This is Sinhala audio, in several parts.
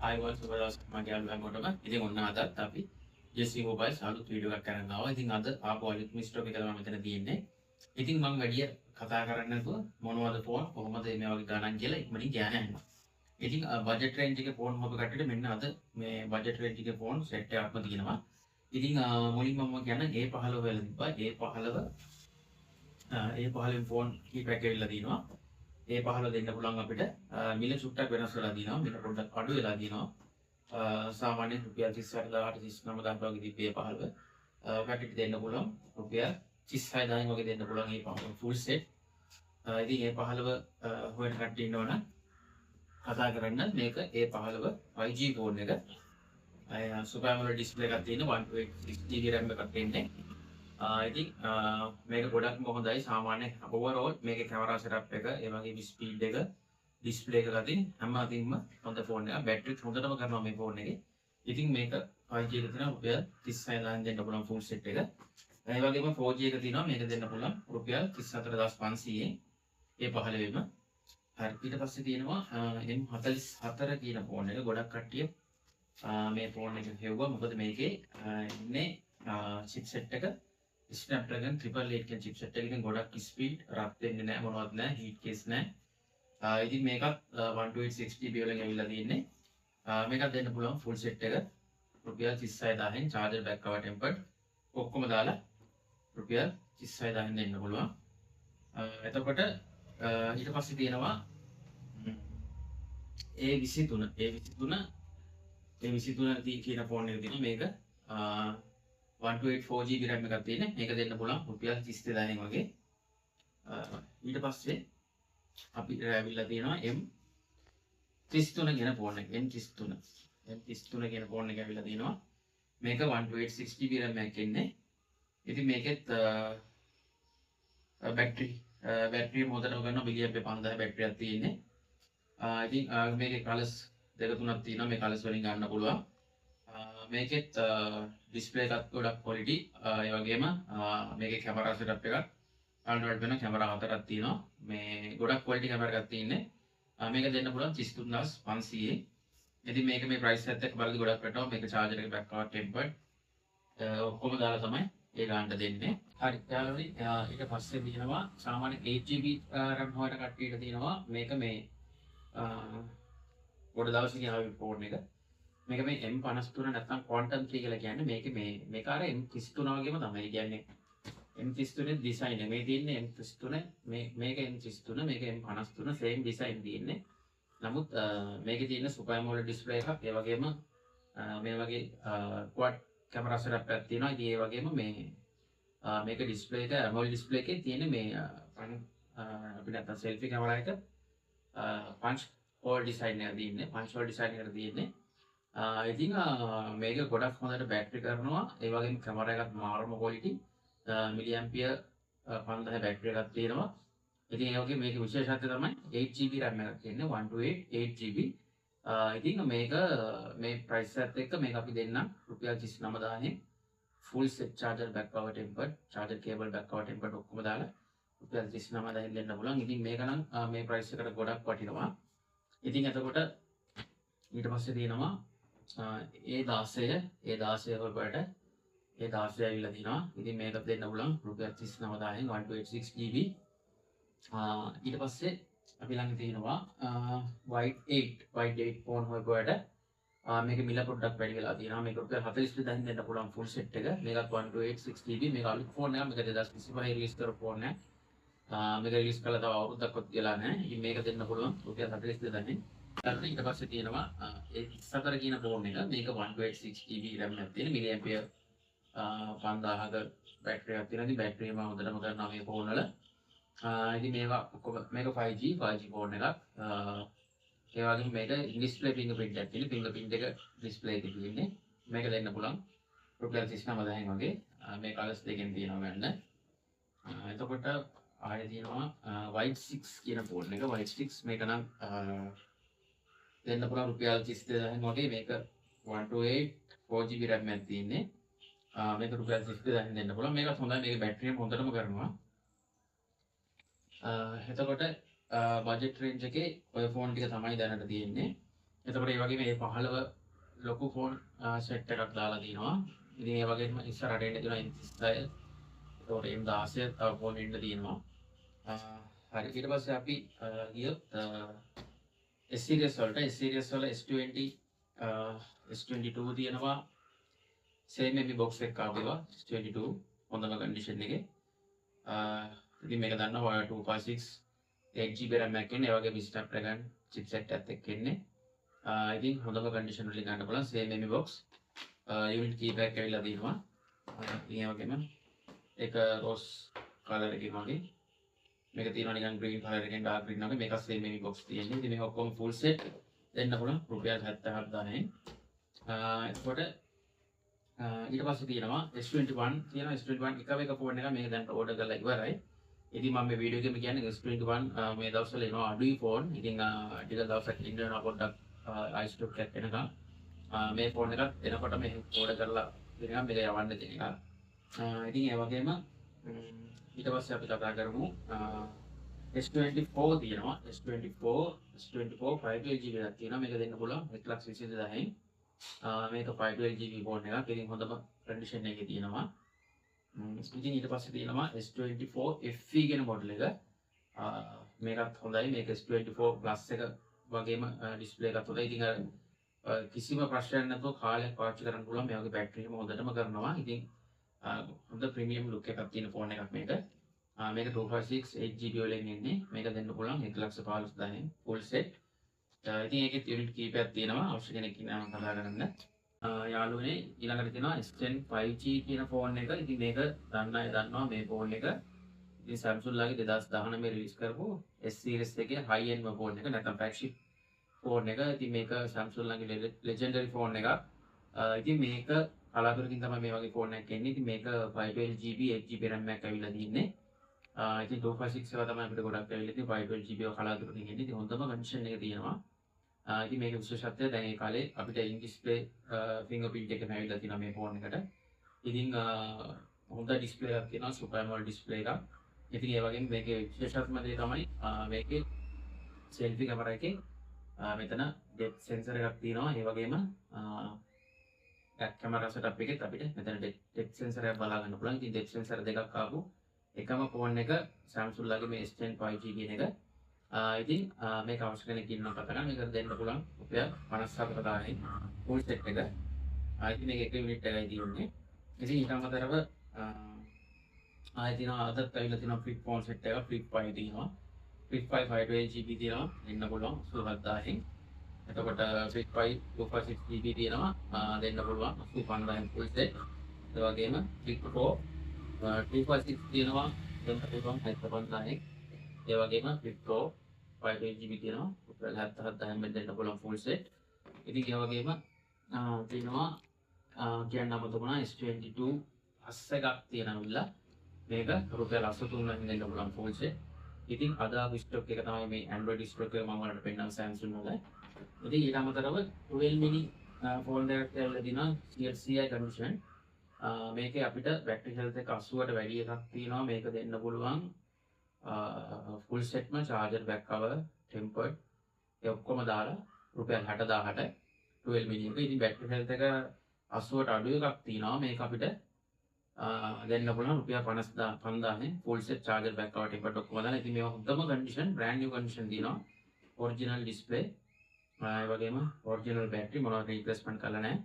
ආයුබෝවන් සුබ දවසක් මගේ යාළුවන්ටම. ඉතින් ඔන්න අදත් අපි JC Mobiles අලුත් වීඩියෝ එකක් කරන්න ආවා. ඉතින් අද ආපු අලුත් ස්ටොක් එක තමයි මෙතන තියෙන්නේ. ඉතින් මම වැඩි කතා කරන්නේ නැතුව මොනවද ෆෝන් කොහොමද මේ වගේ ගණන් කියලා ඉක්මනින් කියන්න යනවා. ඉතින් බජට් රේන්ජ් එකේ ෆෝන් හොබ කට්ටියට මෙන්න අද මේ බජට් රේන්ජ් එකේ ෆෝන් සෙට් එකක්ම තියෙනවා. ඉතින් මුලින්ම මම කියන්නේ A15 වල තිබ්බා. A15 ෆෝන් කීපයක් ඇවිල්ලා තිනවා. A15 දෙන්න පුළුවන් අපිට මිල චුට්ටක් වෙනස් වෙලා දිනවා. මිල පොඩ්ඩක් අඩු වෙලා දිනවා. සාමාන්‍යයෙන් රුපියල් 38000ට 39000 වගේ තිබ්බේ A15. පැකට් දෙන්න පුළුවන් රුපියල් 36000 වගේ දෙන්න පුළුවන් A15 ෆුල් සෙට්. ඉතින් A15 හොයන කට්ටිය ඉන්නවනම් කතා කරන්න මේක A15 5G ෆෝන් එක. සුපර් ඇමොලෙඩ් ඩිස්ප්ලේ එකක් තියෙන 128GB RAM එකක් තියෙන්නේ. ඉතින් මේක ගොඩක්ම හොඳයි. සාමාන්‍ය ඕවරෝල් මේකේ කැමරා සෙටප් එක, ඒ වගේම ස්පීඩ් එක, ඩිස්ප්ලේ එක අතින් හැම අතින්ම හොඳ ෆෝන් එකක්. බැටරිත් හොඳටම කරනවා මේ ෆෝන් එකේ. ඉතින් මේක 5G එක තියෙනවා රුපියල් 36000 දෙන්න පුළුවන් ෆුල් සෙට් එක. ඒ වගේම 4G එක තියෙනවා මේක දෙන්න පුළුවන් රුපියල් 34500 A15ෙම. හරි, ඊට පස්සේ තියෙනවා M44 කියන ෆෝන් එක. ගොඩක් කට්ටිය මේ ෆෝන් එක හෙව්වා. මොකද මේකේ ඉන්නේ චිප්සෙට් එක Snapdragon 888 කියන චිප්සෙට් එකකින් ගොඩක් ස්පීඩ්, රත් වෙන්නේ නැහැ, මොනවත් නැහැ, හීට් කේස් නැහැ. ඉතින් මේකත් 128GB වලින් ඇවිල්ලා තියෙන්නේ. මේකත් දෙන්න පුළුවන් ෆුල් සෙට් එක රුපියල් 36000න් charger back cover tempered ඔක්කොම දාලා රුපියල් 36000න් දෙන්න පුළුවන්. එතකොට ඊට පස්සේ තියෙනවා A23 කියන ෆෝන් එක තියෙනවා. මේක 128 4GB RAM එකක් තියෙන. මේක දෙන්න පුළුවන් රුපියල් 32000න් වගේ. ඊට පස්සේ අපිට ඇවිල්ලා තියෙනවා M33 කියන ෆෝන් එක. M33 කියන ෆෝන් එක ඇවිල්ලා තියෙනවා. මේක 128 6GB RAM එකක් ඉන්නේ. ඉතින් මේකෙත් බැටරි මොඩල් ගන්න මිලියම් 5000 බැටරියක් තියෙන්නේ. ඉතින් මේකේ කලර්ස් දෙක තුනක් තියෙනවා. මේ කලර්ස් වලින් ගන්න පුළුවන්. මේකෙත් ඩිස්ප්ලේ එකත් ගොඩක් ක්වොලිටි. ඒ වගේම මේකේ කැමරා සෙටප් එකක් Android වෙන කැමරා හතරක් තියෙනවා. මේ ගොඩක් ක්වොලිටි කැමරා එකක් තියෙන්නේ. මේක දෙන්න පුළුවන් 33500. ඉතින් මේක මේ ප්‍රයිස් එකත් එක්ක බලද්දි ගොඩක් වැටෙනවා. මේක charger එක back cover tempered ඔක්කොම දාලා තමයි ඒ ගන්න දෙන්නේ. හරි, යාළුවනි, ඊට පස්සේ තියෙනවා සාමාන්‍ය 8GB RAM හොයන කට්ටියට තියෙනවා මේක මේ පොඩ දවසකින් ආවේ ෆෝන් එක. මේක මේ M53 නැත්නම් Quantum 3 කියලා කියන්නේ. මේක අර M33 වගේම තමයි. කියන්නේ M33 ඩිසයින් එක. මේ තියෙන්නේ M33 මේක M33 මේක M53 same design තියෙන්නේ. නමුත් මේකේ තියෙන super AMOLED display එකක්. ඒ වගේම මේ වගේ quad camera setup එකක් තියෙනවා. ඉතින් ඒ වගේම මේක display එක AMOLED display එකේ තියෙන මේ අපි නැත්නම් selfie camera එක punch hole design එකක් තියෙන්නේ. punch hole design එකක් තියෙන්නේ. ඉතින් මේක ගොඩක් හොඳට බැටරි කරනවා. ඒ වගේම කැමරා එකත් මාරම quality. මිලිඇම්පියර් 5000 බැටරි එකක් තියෙනවා. ඉතින් ඒ වගේ මේකේ විශේෂත්වය තමයි 8GB RAM එකක් තියෙන්නේ. 128 8GB. ඉතින් මේක මේ ප්‍රයිස් එකත් එක්ක මේක අපි දෙන්නම් රුපියල් 39000න් full set charger back power tempered, charger cable back power tempered ඔක්කොම දාලා රුපියල් 39000න් දෙන්න පුළුවන්. ඉතින් මේක නම් මේ ප්‍රයිස් එකට ගොඩක් වටිනවා. ඉතින් එතකොට ඊට පස්සේ තියෙනවා A16 වලට A16 ඇවිල්ලා තිනවා. ඉතින් මේක දෙන්න පුළුවන් රුපියල් 39000න් 128GB. ඊට පස්සේ අපි ළඟ තියෙනවා White 8 ෆෝන් හොයපුවාට මේක මිල පොඩ්ඩක් වැඩි වෙලා තියෙනවා. මේක රුපියල් 42000න් දෙන්න පුළුවන් ෆුල් සෙට් එක. මේකත් 128 6GB. මේක අලුත් ෆෝන් එකක්. මේක 2025 රිලීස් කරපු ෆෝන් එකක්. මේක රිලීස් කළා තව අවුරුද්දක්වත් ගියලා නැහැ. ඉතින් මේක දෙන්න පුළුවන් රුපියල් 42000න්. ඊට පස්සේ තියෙනවා A34 කියන ෆෝන් එක. මේක 128 6GB RAM එකක් තියෙන. මිලිඇම්පියර් 5000ක බැටරි එකක් තියෙනවා. ඉතින් බැටරි එක හොඳටම කරනවා මේ ෆෝන් වල. ඉතින් මේක 5G ෆෝන් එකක්. ඒ වගේම මේක ඩිස්ප්ලේ fingerprint එකක් තියෙන. fingerprint එක ඩිස්ප්ලේ එකේ තියෙන්නේ. මේක දෙන්න පුළුවන් රුපියල් 39000න් වගේ. මේ කලර්ස් දෙකෙන් තියෙනවා ගන්න. එතකොට ආයෙ තියෙනවා White 6 කියන ෆෝන් එක. White 6 මේක නම් දෙන්න පුළුවන් රුපියල් 32000න් වගේ. මේක 128 4GB RAM එකක් තියෙන්නේ. මේක රුපියල් 32000න් දෙන්න පුළුවන්. මේකත් හොඳයි. මේක බැටරි එක හොඳටම කරනවා. එතකොට බජට් රේන්ජ් එකේ ඔය ෆෝන් ටික තමයි දැනට තියෙන්නේ. එතකොට ඒ වගේම මේ 15 ලොකු ෆෝන් සෙට් එකක් දාලා තිනවා. ඉතින් ඒ වගේම ඉස්සරහට එන්න තියෙනවා M36. එතකොට M16 තව ෆෝන් එන්න තියෙනවා. හරි ඊට පස්සේ අපි ගියොත් S series වලට S series වල S20 S22 තියෙනවා. same MB box එකක් ආවා S22 හොඳම කන්ඩිෂන් එකේ. ඉතින් මේක දන්නවා 256 8GB RAM එකක් එන්නේ. ඒ වගේම Snapdragon chipset එකත් එක්ක එන්නේ. ඉතින් හොඳම කන්ඩිෂන් වලින් ගන්න පුළුවන් same MB box. unit key pack ඇවිල්ලා තියෙනවා. ඉතින් ඒ වගේම ඒක rose color එකකින් වගේ. මේක තියෙනවා නිකන් green color එකෙන් dark green වගේ. මේක same MB box තියෙන්නේ. ඉතින් මේක ඔක්කොම full set දෙන්න පුළුවන් රුපියල් 77000ෙන්. එතකොට ඊට පස්සේ තියෙනවා S21 තියෙනවා S21 එක ෆෝන් එක මේක දැන් ඕඩර් කරලා ඉවරයි. ඉතින් මම මේ වීඩියෝ එකේම කියන්නේ S21 මේ දවස්වල එනවා අඩුයි ෆෝන්. ඉතින් ටික දවසක් ඉන්න වෙනවා පොඩ්ඩක් iStock එකක් එනකම්. මේ ෆෝන් එකත් එනකොට මේ ඕඩර් කරලා ඉතින් මේක යවන්න දෙන එක. ඉතින් ඒ වගේම ඊට පස්සේ අපි කතා කරමු S24 තියෙනවා. S24 512GB එකක් තියෙනවා. මේක දෙන්න පුළුවන් 1,22,000න්. මේක 512GB ෆෝන් එකක්. ඉතින් හොඳම කන්ඩිෂන් එකේ තියෙනවා. ඉතින් ඊට පස්සේ තියෙනවා S24 FE කියන මොඩල් එක. මේකත් හොඳයි. මේක S24 Plus එක වගේම ඩිස්ප්ලේ එකත් හොඳයි. ඉතින් කිසිම ප්‍රශ්නයක් නැතුව කාලයක් පාවිච්චි කරන්න පුළුවන්. මේ වගේ බැටරි එක හොඳටම කරනවා. ඉතින් හොඳ ප්‍රීමියම් ලුක් එකක් තියෙන ෆෝන් එකක් මේක. මේක 256 8GB වලින් එන්නේ. මේක දෙන්න පුළුවන් 1,15,000න් full set. ඉතින් ඒකෙත් යුනිට් කීපයක් තියෙනවා. අවශ්‍ය කෙනෙක් ඉන්නවා කතා කරන්න. යාළුවනේ ඊළඟට තියෙනවා S10 5G කියන ෆෝන් එක. ඉතින් මේක දන්න අය දන්නවා මේ ෆෝන් එක. ඉතින් Samsung ලාගේ 2019 රිලීස් කරපු S series එකේ high end ෆෝන් එක නැත්නම් flagship ෆෝන් එක. ඉතින් මේක Samsung ලාගේ legendary ෆෝන් එකක්. ඉතින් මේක කලාතුරකින් තමයි මේ වගේ ෆෝන් එකක් එන්නේ. ඉතින් මේක 512GB 8GB RAM එකක් ඇවිල්ලා තියෙන්නේ. ඉතින් 256 ඒවා තමයි අපිට ගොඩක් ඇවිල්ලා තියෙන්නේ. 512GB එක කලාතුරකින් එන්නේ. ඉතින් හොඳම කන්ඩිෂන් එකේ තියෙනවා. ඉතින් මේක විශේෂත්වය දැන් ඒ කාලේ අපිට in display fingerprint එකම ඇවිල්ලා තියෙනවා මේ ෆෝන් එකට. ඉතින් හොඳ ඩිස්ප්ලේ එකක් තියෙනවා super AMOLED ඩිස්ප්ලේ එකක්. ඉතින් ඒ වගේම මේකේ විශේෂත්වම දේ තමයි මේකේ selfie camera එකේ මෙතන depth sensor එකක් තියෙනවා. ඒ වගේම back camera setup එකෙත් අපිට මෙතන depth sensor එකක් බලා ගන්න පුළුවන්. ඉතින් depth sensor දෙකක් ආපු එකම ෆෝන් එක Samsung ලාගේ මේ S10 5G කියන එක. ඉතින් මේක අවශ්‍ය කෙනෙක් ඉන්නවා කතා කරන්න. මේක දෙන්න පුළුවන් රුපියල් 54,000න් full set එක. ඉතින් මේක එක යුනිට් එකයි තියෙන්නේ. ඉතින් ඊට අමතරව තියෙනවා අදත් ඇවිල්ලා තියෙනවා flip phone set එක flip 5 තියෙනවා. flip 5 512GB තියෙනවා දෙන්න පුළුවන් 87,000න්. එතකොට flip 5 256GB තියෙනවා දෙන්න පුළුවන් 85,000න් full set. ඒ වගේම flip 4 256 තියෙනවා දෙන්න පුළුවන් 75,000න්. ඒ වගේම flip 4 512GB තියෙනවා 77,000න් දෙන්න පුළුවන් full set. ඉතින් ඒ වගේම තියෙනවා කියන්න අමතකුණා S22 plus එකක් තියෙනවා. මේක රුපියල් 83,000න් දෙන්න පුළුවන් full set. ඉතින් අද ආපු ස්ටොක් එක තමයි මේ Android ස්ටොක් එක මම ඔයාලට පෙන්නන Samsung වල. ඉතින් ඊට අමතරව 12 mini ෆෝන් එකක් ඇවිල්ලා දිනවා CI කන්ඩිෂන්. මේකේ අපිට බැටරි හෙල්ත් එක 80ට වැඩි එකක් තියෙනවා. මේක දෙන්න පුළුවන් full setම charger back cover tempered ඒ ඔක්කොම දාලා රුපියල් 60,000ට 12 mini එක. ඉතින් බැටරි හෙල්ත් එක 80ට අඩු එකක් තියෙනවා. මේක අපිට දෙන්න පුළුවන් රුපියල් 55,000න් full set charger back cover tempered ඔක්කොම දාලා. ඉතින් මේවා හොඳම condition brand new condition තියෙනවා. original display ඒ වගේම original battery මොනවද replacement කරලා නැහැ.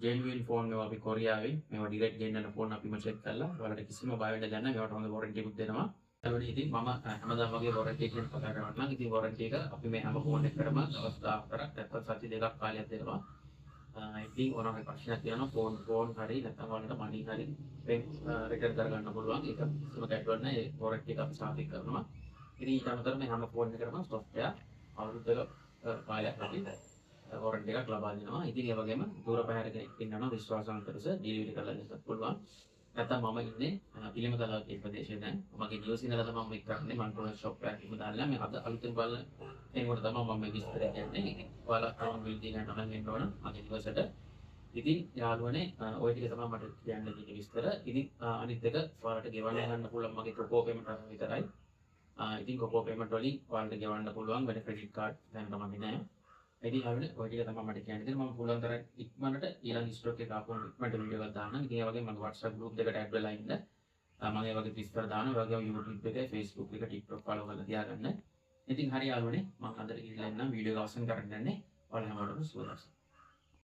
genuine phone මේවා අපි කොරියාවෙන් මේවා direct ගෙන්නන phone අපිම check කරලා ඔයාලට කිසිම බය වෙන්න දෙයක් නැහැ. මේවට හොඳ warranty එකක් දෙනවා. ඒවලු ඉතින් මම හැමදාම වගේ warranty එකක් කතා කරනවා. ඉතින් warranty එක අපි මේ හැම phone එකකටම දවස් 14ක් නැත්නම් සති දෙකක් කාලයක් දෙනවා. ඉතින් ඕනම ප්‍රශ්නයක් තියෙනවා phone හරි නැත්නම් ඔයාලට money හරි return කරගන්න පුළුවන්. ඒක කිසිම ගැටලුවක් නැහැ. ඒ warranty එක අපි සාතික කරනවා. ඉතින් ඊට අමතරව මේ හැම phone එකකටම software අවුරුද්දක කාලයක් අපි warranty එකක් ලබා දෙනවා. ඉතින් ඒ වගේම දුර පැහැර කෙනෙක් ඉන්නවා විශ්වාසවන්ත ලෙස delivery කරලා දෙන්නත් පුළුවන්. නැත්නම් මම ඉන්නේ පිළිමතලාව කියන ප්‍රදේශයේ දැන් මගේ නිවසිනලා තමයි මම කරන්නේ. මම පොඩි shop එකක් ඉම දාලා මේ අද අලුතෙන් බලන එනකොට තමයි මම මේ විස්තර කියන්නේ. ඉතින් ඔයාලා තමයි බිල් දී ගන්න නම් එන්න ඕන මගේ නිවසට. ඉතින් යාළුවනේ ওই ටික තමයි මට කියන්න තියෙන විස්තර. ඉතින් අනිත් එක ඔයාලට ගෙවන්න ගන්න පුළුවන් මගේ කොකෝ පේමන්ට් එක විතරයි. ඉතින් කොකෝ පේමන්ට් වලින් ඔයාලට ගෙවන්න පුළුවන් වෙන ක්‍රෙඩිට් කාඩ් දැන් තමයි නෑ. ඉතින් යාළුවනේ ඔය ටික තමයි මට කියන්න තියෙන්නේ. මම පුළුවන් තරම් ඉක්මනට ඊළඟ ස්ටොක් එක ආපුවම ඉක්මනට වීඩියෝ එකක් දාන්න. ඉතින් ඒ වගේම මගේ WhatsApp group එකට add වෙලා ඉන්න. මම ඒ වගේ විස්තර දානවා. ඒ වගේම YouTube එක, Facebook එක, TikTok follow කරලා තියාගන්න. ඉතින් හරි යාළුවනේ මම අදට ගිහිල්ලා එන්නම් වීඩියෝ එක අවසන් කරන්න යන්නේ. ඔයාලා හැමෝටම සුබ දවසක්.